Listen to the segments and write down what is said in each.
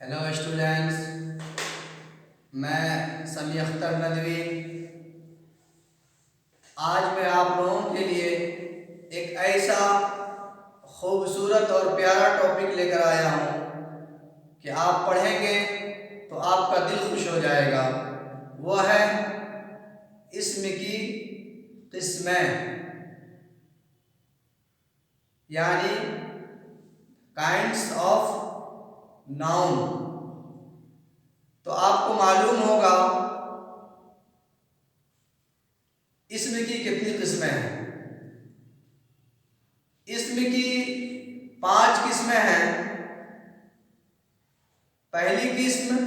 Hello students, मैं समी अख्तर नदवी। आज मैं आप लोगों के लिए एक ऐसा खूबसूरत और प्यारा टॉपिक लेकर आया हूँ कि आप पढ़ेंगे तो आपका दिल खुश हो जाएगा। वो है इस्म की किस्में, यानी काइंड्स ऑफ नाउन। तो आपको मालूम होगा इस्म की कितनी किस्में हैं। इस्म की 5 किस्में हैं। पहली किस्म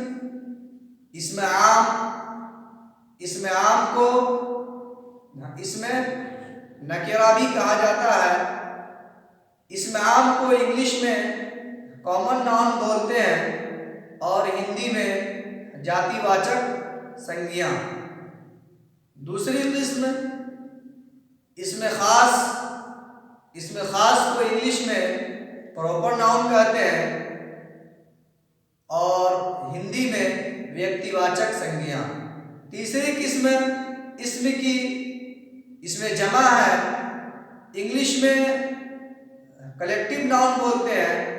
इस्म आम। इस्म आम को इसमें नकेरा भी कहा जाता है। इस्म आम को इंग्लिश में कॉमन नाउन बोलते हैं और हिंदी में जातिवाचक संज्ञा। दूसरी किस्म इसमें ख़ास। इसमें ख़ास को इंग्लिश में प्रॉपर नाउन कहते हैं और हिंदी में व्यक्तिवाचक संज्ञा। तीसरी किस्म इसम की, इसमें जमा है, इंग्लिश में कलेक्टिव नाउन बोलते हैं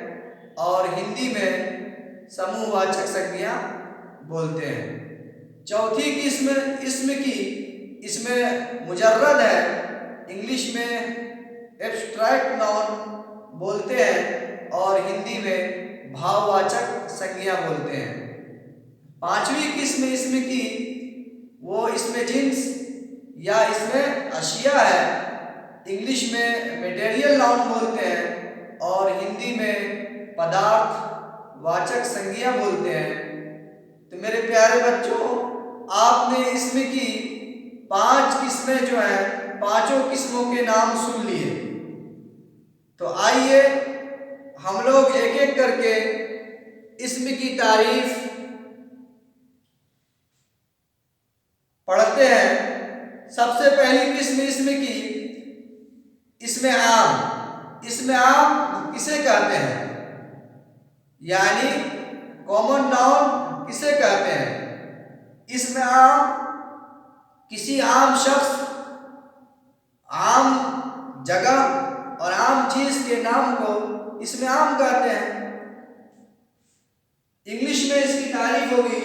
और हिंदी में समूहवाचक संज्ञा बोलते हैं। चौथी किस्म इसम की, इसमें मुजर्रद है, इंग्लिश में एब्स्ट्रैक्ट नाउन बोलते हैं और हिंदी में भाववाचक संज्ञा बोलते हैं। पांचवी किस्म इसम की, वो इसमें जिन्स या इसमें अशिया है, इंग्लिश में मटेरियल नाउन बोलते हैं और हिंदी में पदार्थ वाचक संज्ञा बोलते हैं। तो मेरे प्यारे बच्चों, आपने इसम की 5 किस्में जो हैं, पांचों किस्मों के नाम सुन लिए। तो आइए हम लोग एक एक करके इसम की तारीफ पढ़ते हैं। सबसे पहली किस्म इसम की इसमें आम। इसमें आम किसे कहते हैं, यानी कॉमन नाउन किसे कहते हैं। इसमें आम किसी आम शख्स, आम जगह और आम चीज के नाम को इसमें आम कहते हैं। इंग्लिश में इसकी तारीफ होगी,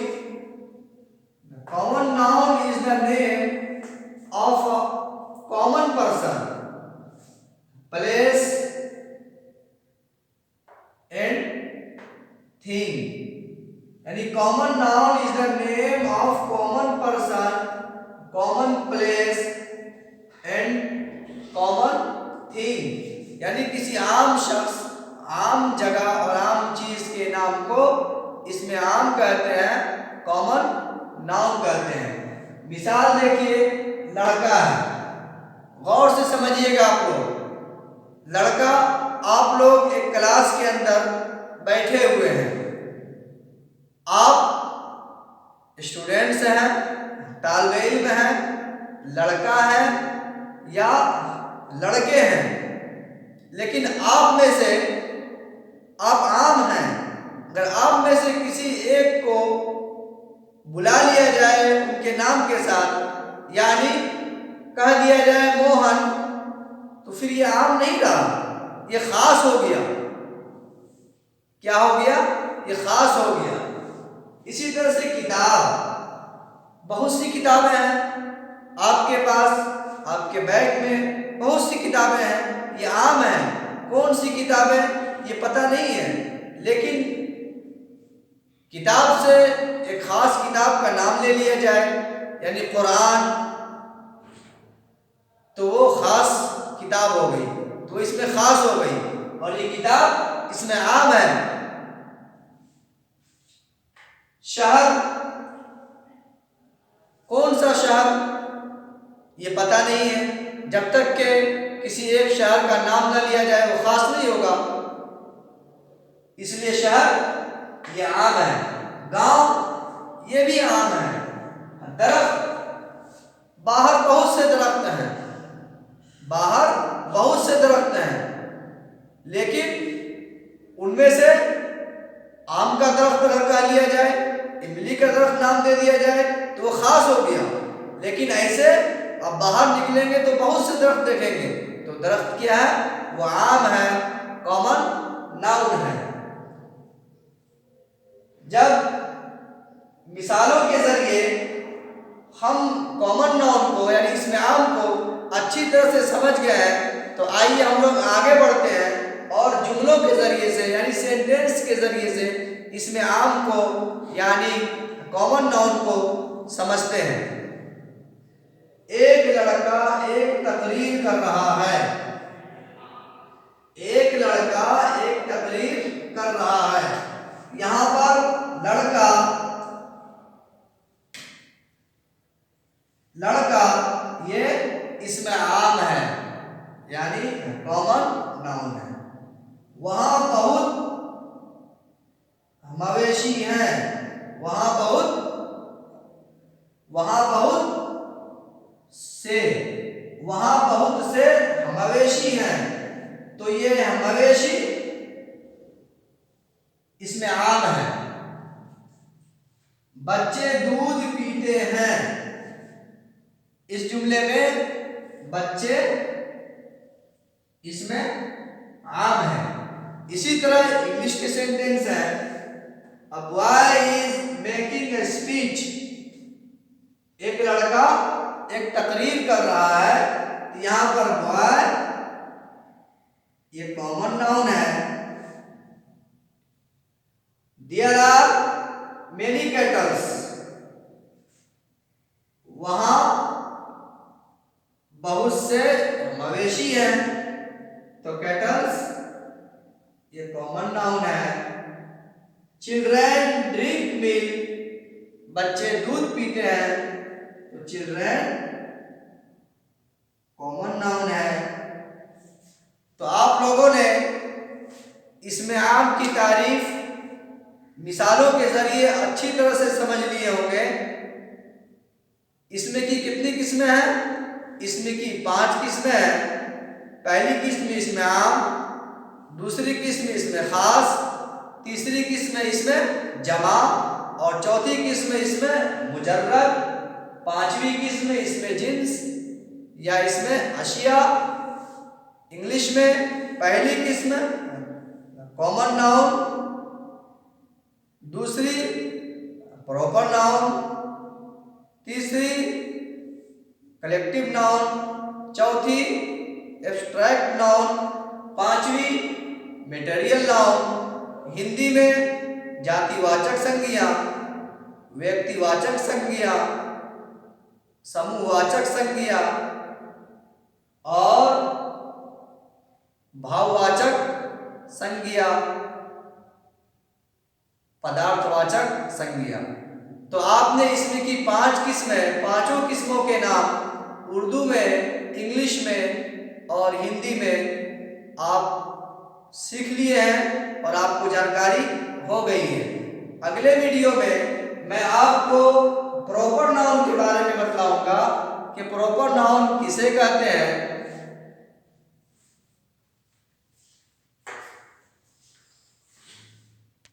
common noun is the name of a common person, place and thing. यानी common noun is the name of common person, common place and common thing. यानी किसी आम शख्स, आम जगह और आम चीज के नाम को इसमें आम कहते हैं, कॉमन नाउन कहते हैं। मिसाल देखिए, लड़का है। गौर से समझिएगा आप लोग। लड़का, आप लोग एक क्लास के अंदर बैठे हुए हैं। आप स्टूडेंट्स हैं, तालिबे इल्म हैं, लड़का है या लड़के हैं, लेकिन आप में से, आप आम हैं। अगर आप में से किसी एक को बुला लिया जाए उनके नाम के साथ, यानी कह दिया जाए मोहन, तो फिर ये आम नहीं रहा, ये खास हो गया। क्या हो गया? ये खास हो गया। इसी तरह से किताब, बहुत सी किताबें हैं आपके पास, आपके बैग में बहुत सी किताबें हैं, ये आम हैं। कौन सी किताबें ये पता नहीं है, लेकिन किताब से एक खास किताब का नाम ले लिया जाए, यानी कुरान, तो वो खास किताब हो गई, तो इसमें खास हो गई और ये किताब इसमें आम है। शहर, कौन सा शहर ये पता नहीं है, जब तक के किसी एक शहर का नाम न लिया जाए वो खास नहीं होगा, इसलिए शहर ये आम है। गांव ये भी आम है। दरख्त, बाहर बहुत से दरख्त हैं, बाहर बहुत से दरख्त हैं, लेकिन उनमें से आम का दरख्त अगर कह लिया जाए, इमली का दरख्त नाम दे दिया जाए तो वो खास हो गया। लेकिन ऐसे अब बाहर निकलेंगे तो बहुत से दरख्त देखेंगे, तो दरख्त क्या है? वो आम है, कॉमन नाउन है। जब मिसालों के जरिए हम कॉमन नाउन को यानी इसमें आम को अच्छी तरह से समझ गए हैं, तो आइए हम लोग आगे बढ़ते हैं और जुमलों के जरिए से यानी सेंटेंस के जरिए से इसमें आम को यानी कॉमन नाउन को समझते हैं। एक लड़का एक तकरीर कर रहा है। एक लड़का एक तकरीर कर रहा है। यहां पर लड़का ये इसमें आम है यानी कॉमन नाउन है। वहां बहुत मवेशी हैं। वहां बहुत से मवेशी हैं, तो ये मवेशी इसमें आम है। बच्चे दूध पीते हैं। इस जुमले में बच्चे इसमें आम है। इसी तरह इंग्लिश के सेंटेंस है, A boy is making a speech. एक लड़का एक तकरीर कर रहा है, तो यहां पर बॉय ये कॉमन नाउन है। There are many kettles. वहां बहुत से मवेशी हैं, तो केटल्स ये कॉमन नाउन है। चिल्ड्रन ड्रिंक मिल्क, बच्चे दूध पीते हैं, तो चिल्ड्रन कॉमन नाउन है। तो आप लोगों ने इसमें आम की तारीफ मिसालों के जरिए अच्छी तरह से समझ लिए होंगे। इसमें की कितनी किस्में हैं? इसमें की 5 किस्में हैं। पहली किस्म इसमें आम, दूसरी किस्म इसमें खास, तीसरी किस्म इसमें जमा और चौथी किस्म इसमें मुजर्रद, पांचवी किस्म इसमें जिन्स या इसमें अशिया। इंग्लिश में पहली किस्म कॉमन नाउन, दूसरी प्रॉपर नाउन, तीसरी कलेक्टिव नाउन, चौथी एब्स्ट्रैक्ट नाउन, पांचवी मटेरियल नाउन। हिंदी में जातिवाचक संज्ञा, व्यक्तिवाचक संज्ञा, समूहवाचक संज्ञा और भाववाचक संज्ञा, पदार्थवाचक संज्ञा। तो आपने इसमें की 5 किस्में, पांचों किस्मों के नाम उर्दू में, इंग्लिश में और हिंदी में आप सीख लिए हैं और आपको जानकारी हो गई है। अगले वीडियो में मैं आपको